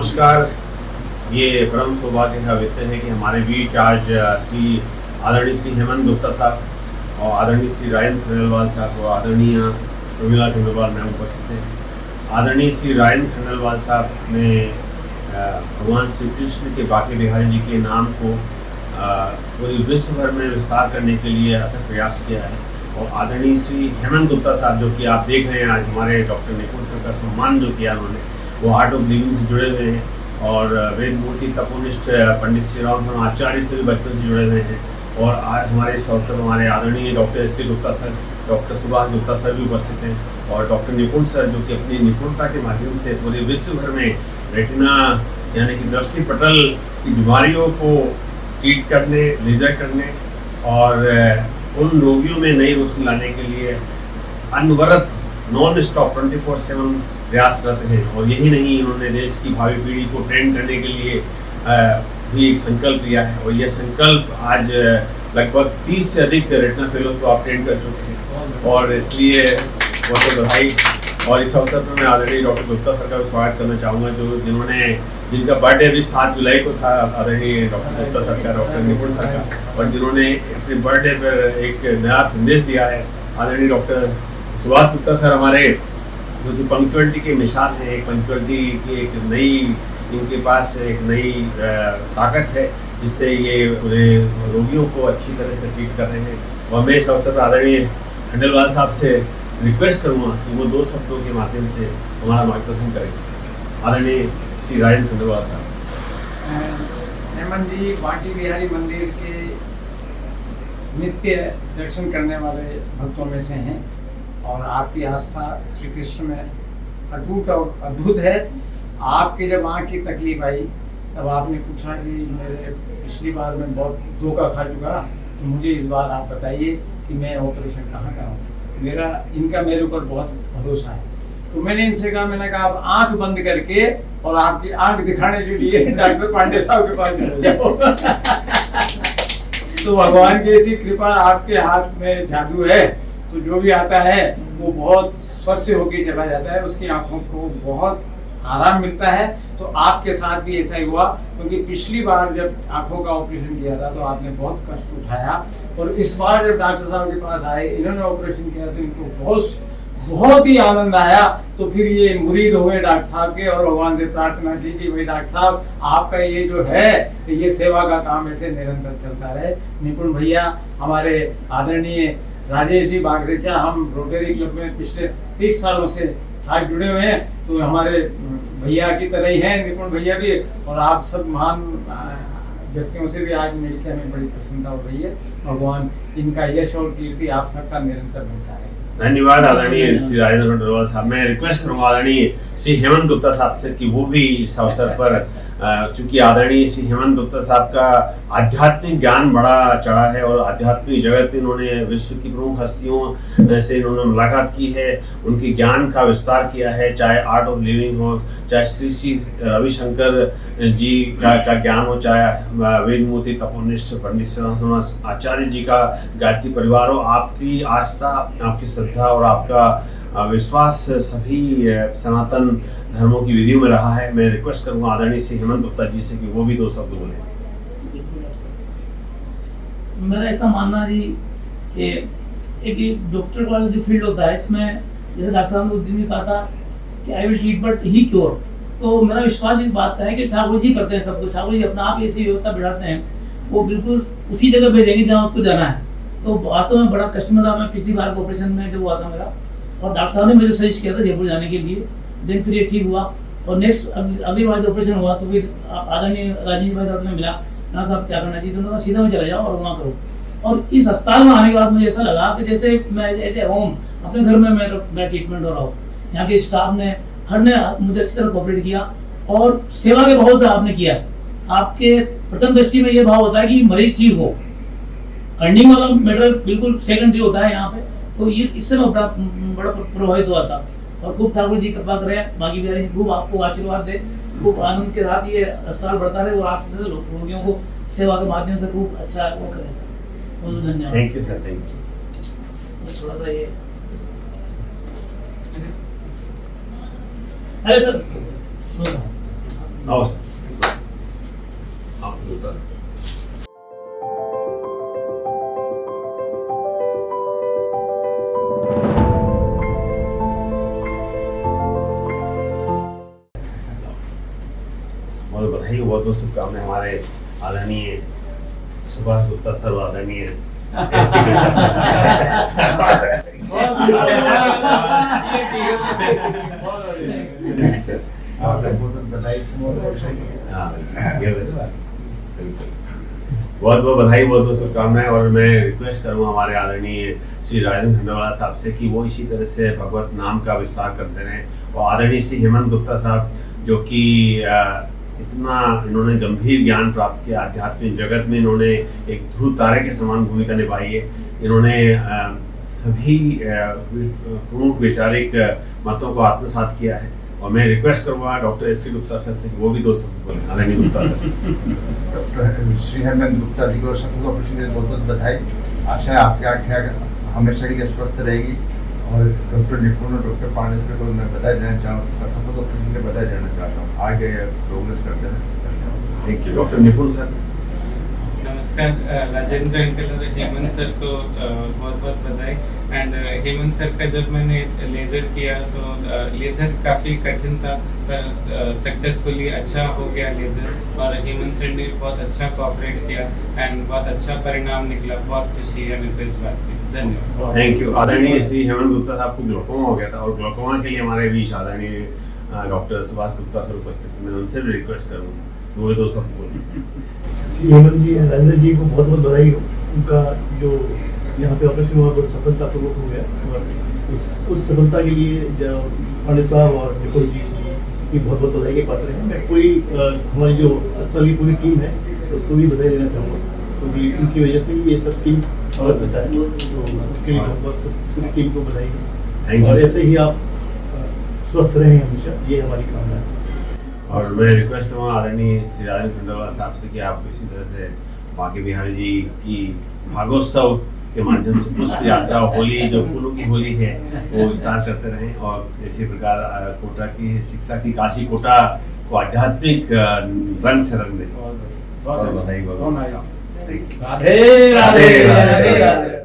नमस्कार। ये परम सौभाग्य का विषय है कि हमारे बीच आज श्री आदरणीय श्री हेमंत गुप्ता साहब और आदरणीय श्री राजेंद्र खंडेलवाल साहब और आदरणीय प्रमिला खंडेलवाल मैम उपस्थित हैं। आदरणीय श्री राजेंद्र खंडेलवाल साहब ने भगवान श्री कृष्ण के बांके बिहारी जी के नाम को पूरे विश्व भर में विस्तार करने के लिए अथक प्रयास किया है। और आदरणीय श्री हेमंत गुप्ता साहब जो कि आप देख रहे हैं, आज हमारे डॉक्टर निपुण सर का सम्मान जो किया उन्होंने, वो आर्ट ऑफ लिविंग से जुड़े हुए हैं और वेद मूर्ति तपोनिष्ठ पंडित श्री राम आचार्य से भी बचपन से जुड़े हुए हैं। और आज हमारे इस अवसर हमारे आदरणीय डॉक्टर एस के Gupta sir, doctor Subhash Gupta sir भी उपस्थित हैं और डॉक्टर निपुण सर जो कि अपनी निपुणता के माध्यम से पूरे विश्व भर में रेटिना यानी कि दृष्टि पटल की बीमारियों को ट्रीट करने, लेजर करने और उन रोगियों में नई रोशनी लाने के लिए अनवरत नॉन स्टॉप 24/7 प्रयासरत हैं। और यही नहीं, इन्होंने देश की भावी पीढ़ी को ट्रेन करने के लिए भी एक संकल्प लिया है। और यह संकल्प आज लगभग 30 से अधिक रेटिना फेलो को आप ट्रेन कर चुके हैं और इसलिए बहुत बधाई। और इस अवसर पर मैं आदरणीय डॉक्टर गुप्ता सर का भी स्वागत करना चाहूँगा जिनका बर्थडे अभी 7 जुलाई को था, आदरणीय डॉक्टर गुप्ता सर का, डॉक्टर निपुण सर का, और जिन्होंने अपने बर्थडे पर एक नया संदेश दिया है। आदरणीय डॉक्टर सुभाष गुप्ता सर हमारे जो कि पंक्चुअलिटी की मिसाल है, एक पंक्चुअलिटी की एक नई, इनके पास एक नई ताकत है जिससे ये पूरे रोगियों को अच्छी तरह से ट्रीट कर रहे हैं। और मैं इस अवसर पर आदरणीय खंडेलवाल साहब से रिक्वेस्ट करूँगा कि वो 2 शब्दों के माध्यम से हमारा मार्गदर्शन करें। आदरणीय श्री राजेंद्र खंडेलवाल साहब। हेमंत जी बांके बिहारी मंदिर के नित्य दर्शन करने वाले भक्तों में से हैं और आपकी आस्था श्री कृष्ण में अटूट और अद्भुत है। आपके जब आँख की तकलीफ आई तब आपने पूछा कि मेरे पिछली बार मैं बहुत धोखा खा चुका, तो मुझे इस बार आप बताइए कि मैं ऑपरेशन कहाँ कराऊँ। इनका मेरे ऊपर बहुत भरोसा है, तो मैंने इनसे कहा, मैंने कहा आप आंख बंद करके और आपकी आंख दिखाने के लिए डॉक्टर पांडे साहब के पास चले जाओ। तो भगवान की ऐसी कृपा, आपके हाथ में जादू है, तो जो भी आता है वो बहुत स्वस्थ होकर चला जाता है, उसकी आंखों को बहुत आराम मिलता है। तो आपके साथ भी ऐसा ही हुआ, क्योंकि पिछली बार जब आंखों का ऑपरेशन किया था तो आपने बहुत कष्ट उठाया, और इस बार जब डॉक्टर साहब के पास आए, इन्होंने ऑपरेशन किया तो इनको बहुत ही आनंद आया। तो फिर ये मुरीद हुए डॉक्टर साहब के और भगवान से प्रार्थना की कि भाई डॉक्टर साहब आपका ये जो है ये सेवा का काम ऐसे निरंतर चलता रहे। निपुण भैया हमारे आदरणीय राजेश जी बागरेचा, हम रोटरी क्लब में पिछले 30 सालों से साथ जुड़े हुए हैं, तो हमारे भैया की तरह ही हैं निपुण भैया भी। और आप सब महान व्यक्तियों से भी आज मिलकर हमें बड़ी प्रसन्नता हो रही है। भगवान इनका यश और कीर्ति आप सबका निरंतर बनता है। धन्यवाद आदरणीय श्री राजेंद्र खंडेलवाल साहब। मैं रिक्वेस्ट करूंगा आदरणीय श्री हेमंत गुप्ता साहब से कि वो भी इस अवसर पर, क्योंकि आदरणीय श्री हेमंत गुप्ता साहब का आध्यात्मिक ज्ञान बड़ा चढ़ा है और आध्यात्मिक जगत में इन्होंने विश्व की प्रमुख हस्तियों से इन्होंने मुलाकात की है, उनके ज्ञान का विस्तार किया है, चाहे आर्ट ऑफ लिविंग हो, चाहे श्री श्री रविशंकर जी का ज्ञान हो, चाहे वेद मूर्ति तपोनिष्ठ पंडित श्री राम आचार्य जी का गायत्री परिवार हो। आपकी आस्था, आपकी श्रद्धा और आपका विश्वास सभी सनातन धर्मों की विधियों में रहा है। मैं रिक्वेस्ट करूंगा आदरणीय श्री हेमंत गुप्ता जी से कि वो भी 2 शब्द बोलें। मेरा ऐसा मानना जी कि एक डॉक्टर वाला जो फील्ड होता है, इसमें जैसे डॉक्टर साहब ने उस दिन भी कहा था कि I will treat but he cure, तो मेरा विश्वास इस बात का है कि ठाकुर जी करते हैं सब कुछ। ठाकुर जी अपना आप ऐसी व्यवस्था बिठाते हैं, वो बिल्कुल उसी जगह भेजेंगे जहाँ उसको जाना है। तो वास्तव में बड़ा कस्टमर था। मैं पिछली बार के ऑपरेशन में जो हुआ था मेरा, और डॉक्टर साहब ने मुझे सजेस्ट किया था जयपुर जाने के लिए, दिन फिर ये ठीक हुआ। और नेक्स्ट अगली बार जो ऑपरेशन हुआ तो फिर आदरणीय राजेंद्र भाई साहब ने मिला, ना साहब क्या करना चाहिए, तो उन्होंने सीधा में चला जाओ और वहाँ करो। और इस अस्पताल में आने के बाद मुझे ऐसा लगा कि जैसे मैं ऐसे होम अपने घर में मेरा ट्रीटमेंट हो रहा हो। यहाँ के स्टाफ ने हर ने मुझे अच्छी तरह कोऑपरेट किया और सेवा के भाव से आपने किया। आपके प्रथम दृष्टि में ये भाव होता है कि मरीज ठीक हो, अर्निंग वाला मैटर बिल्कुल सेकेंडरी होता है यहाँ पे। तो ये इससे मैं बड़ा प्रभावित हुआ था। और खूब ठाकुर जी कृपा करें, बांके बिहारी जी खूब आपको आशीर्वाद दे, खूब आनंद के साथ ये अस्पताल बढ़ता रहे और आप जैसे रोगियों को सेवा के माध्यम से खूब अच्छा वो करें सर। बहुत धन्यवाद। Thank you sir, thank you. थोड़ा सा ये अरे सर नमस्कार। हाँ, बिल्कुल। बहुत बधाई, बहुत बहुत शुभकामनाएं हमारे आदरणीय सुभाष गुप्ता सर, आदरणीय बहुत बहुत बधाई, बहुत बहुत शुभकामनाएं। और मैं रिक्वेस्ट करूंगा हमारे आदरणीय श्री राजेंद्र खंडेलवाल साहब से कि वो इसी तरह से भगवत नाम का विस्तार करते रहें। और आदरणीय श्री हेमंत गुप्ता साहब, जो कि इतना इन्होंने गंभीर ज्ञान प्राप्त किया आध्यात्मिक जगत में, इन्होंने एक ध्रुव तारे के समान भूमिका निभाई है। इन्होंने सभी प्रमुख वैचारिक मतों को आत्मसात किया है। और मैं रिक्वेस्ट करूँगा डॉक्टर एस के गुप्ता सर से वो भी 2 शब्द बोलें। आदरणीय गुप्ता सर। डॉक्टर श्री हेमंत गुप्ता जी को सफल ऑपरेशन के लिए बहुत बहुत बधाई। आशा है आपकी आँखें हमेशा के लिए स्वस्थ रहेगी। और डॉक्टर निपुण और डॉक्टर पांडे सर को मैं बधाई देना चाहूँ, सफल ऑपरेशन के लिए बधाई देना चाहता हूँ। आगे प्रोग्रेस करते रहें। Thank you. डॉक्टर निपुण सर। नमस्कार, राजेंद्र अंकल और हेमंत सर को बहुत बहुत बधाई। एंड हेमंत सर का जब मैंने लेज़र किया तो लेज़र काफ़ी कठिन था, पर सक्सेसफुली अच्छा हो गया लेज़र। और हेमंत सर ने बहुत अच्छा कोऑपरेट किया एंड बहुत अच्छा परिणाम निकला। बहुत खुशी है मेरे को इस बात की। धन्यवाद। Thank you. आदरणीय श्री हेमंत गुप्ता साहब को ग्लोकोमा हो गया था, और ग्लोकोमा के लिए हमारे बीच आदरणीय डॉक्टर सुभाष गुप्ता सर उपस्थित थे। मैं उनसे भी रिक्वेस्ट करूँगा वो भी 2 शब्द बोलें। श्री हेमंत जी, राजेंद्र जी को बहुत बहुत बधाई हो। उनका जो यहाँ पे ऑपरेशन हुआ बहुत सफलतापूर्वक हो गया। और उस सफलता के लिए पांडे साहब और निपुण जी की बहुत बहुत बधाई के पात्र हैं। मैं हमारी जो अस्पताल की पूरी टीम है उसको भी बधाई देना चाहूँगा, क्योंकि उनकी वजह से ही ये सब टीम और होता है। तो उसके लिए बहुत बहुत पूरी टीम को बधाई। और ऐसे ही आप स्वस्थ रहें हमेशा, ये हमारी कामना है। और मैं रिक्वेस्ट करूँगा आदरणीय श्री राजेंद्र खंडेलवाल साहब से कि आप इसी तरह से बांके बिहारी जी की भागोत्सव के माध्यम से पुष्प यात्रा, होली जो फूलों की होली है, वो विस्तार करते रहें। और इसी प्रकार कोटा की शिक्षा की काशी कोटा को आध्यात्मिक रंग से रंग दें। बहुत बधाई, बहुत राधे राधे राधे राधे।